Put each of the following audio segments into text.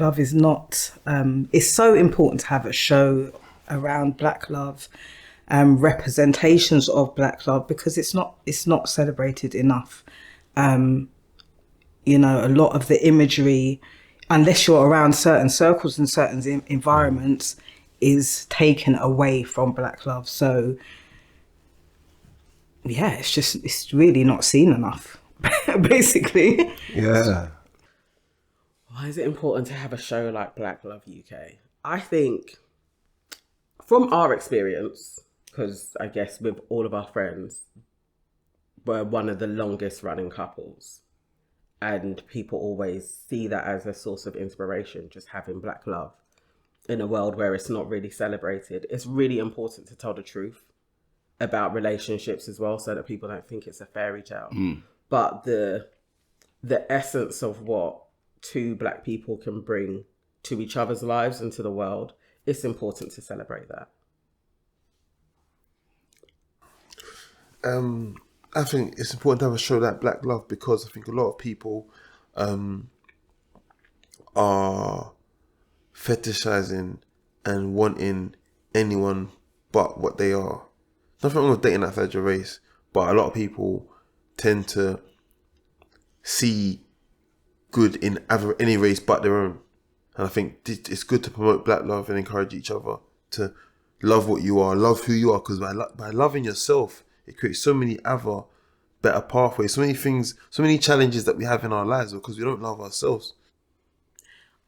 Love is not, it's so important to have a show around Black Love, representations of Black Love, because it's not celebrated enough. You know, a lot of the imagery, unless you're around certain circles and certain environments, is taken away from Black Love. So yeah, it's really not seen enough, basically. Yeah. Why is it important to have a show like Black Luv UK? I think from our experience, because I guess with all of our friends, we're one of the longest running couples. And people always see that as a source of inspiration, just having Black Love in a world where it's not really celebrated. It's really important to tell the truth about relationships as well, so that people don't think it's a fairy tale. But the essence of what two Black people can bring to each other's lives and to the world, it's important to celebrate that. I think it's important to have a show like Black Love, because I think a lot of people are fetishizing and wanting anyone but what they are. Nothing wrong with dating outside your race, but a lot of people tend to see good in any race but their own. And I think it's good to promote Black Love and encourage each other to love what you are, love who you are, because by loving yourself, it creates so many other better pathways, so many things, so many challenges that we have in our lives because we don't love ourselves.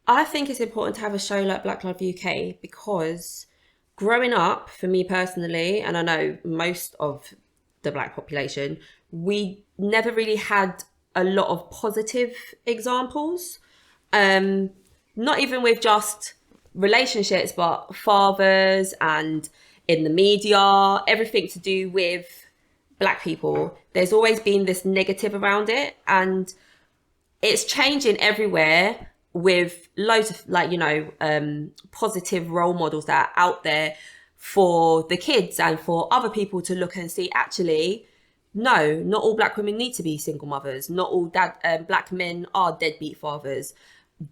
I think it's important to have a show like Black Luv UK because growing up, for me personally, and I know most of the Black population, we never really had a lot of positive examples. Not even with just relationships, but fathers and in the media, everything to do with Black people. There's always been this negative around it, and it's changing everywhere with loads of positive role models that are out there for the kids and for other people to look and see, actually, no, not all Black women need to be single mothers. Not all Black men are deadbeat fathers.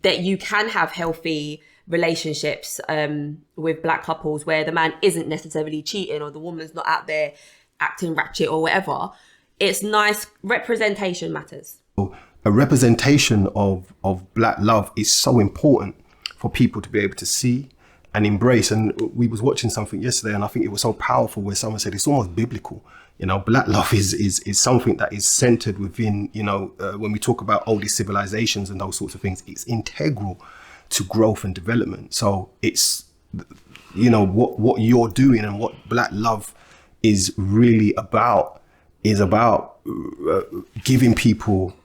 That you can have healthy relationships with Black couples where the man isn't necessarily cheating or the woman's not out there acting ratchet or whatever. It's nice. Representation matters. A representation of Black love is so important for people to be able to see and embrace. And we was watching something yesterday, and I think it was so powerful where someone said it's almost biblical. You know, Black love is something that is centered within, when we talk about all these civilizations and those sorts of things, it's integral to growth and development. So it's, what you're doing and what Black love is really about is about giving people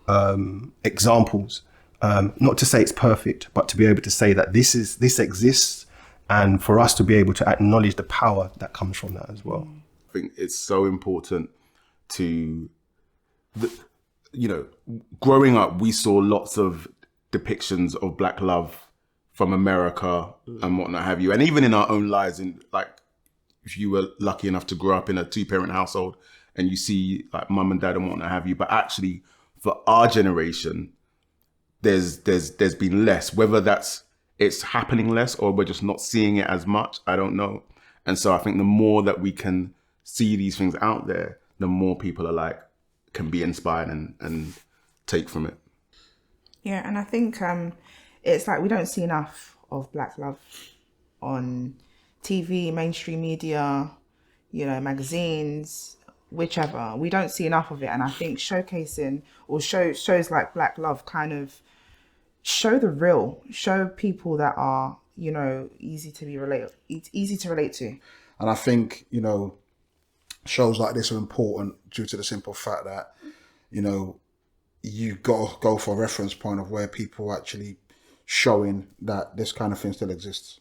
examples, not to say it's perfect, but to be able to say that this exists, and for us to be able to acknowledge the power that comes from that as well. I think it's so important to, growing up, we saw lots of depictions of Black love from America and whatnot have you. And even in our own lives, if you were lucky enough to grow up in a 2-parent household and you see like mum and dad and whatnot have you, but actually for our generation, there's been less, whether it's happening less or we're just not seeing it as much, I don't know. And so I think the more that we can see these things out there, the more people can be inspired and take from it. Yeah, and I think it's like we don't see enough of Black love on TV, mainstream media, magazines, whichever. We don't see enough of it, and I think showcasing or shows like Black Love kind of show the real, show people that are easy to relate to. And I think shows like this are important due to the simple fact that you've got to go for a reference point of where people are actually showing that this kind of thing still exists.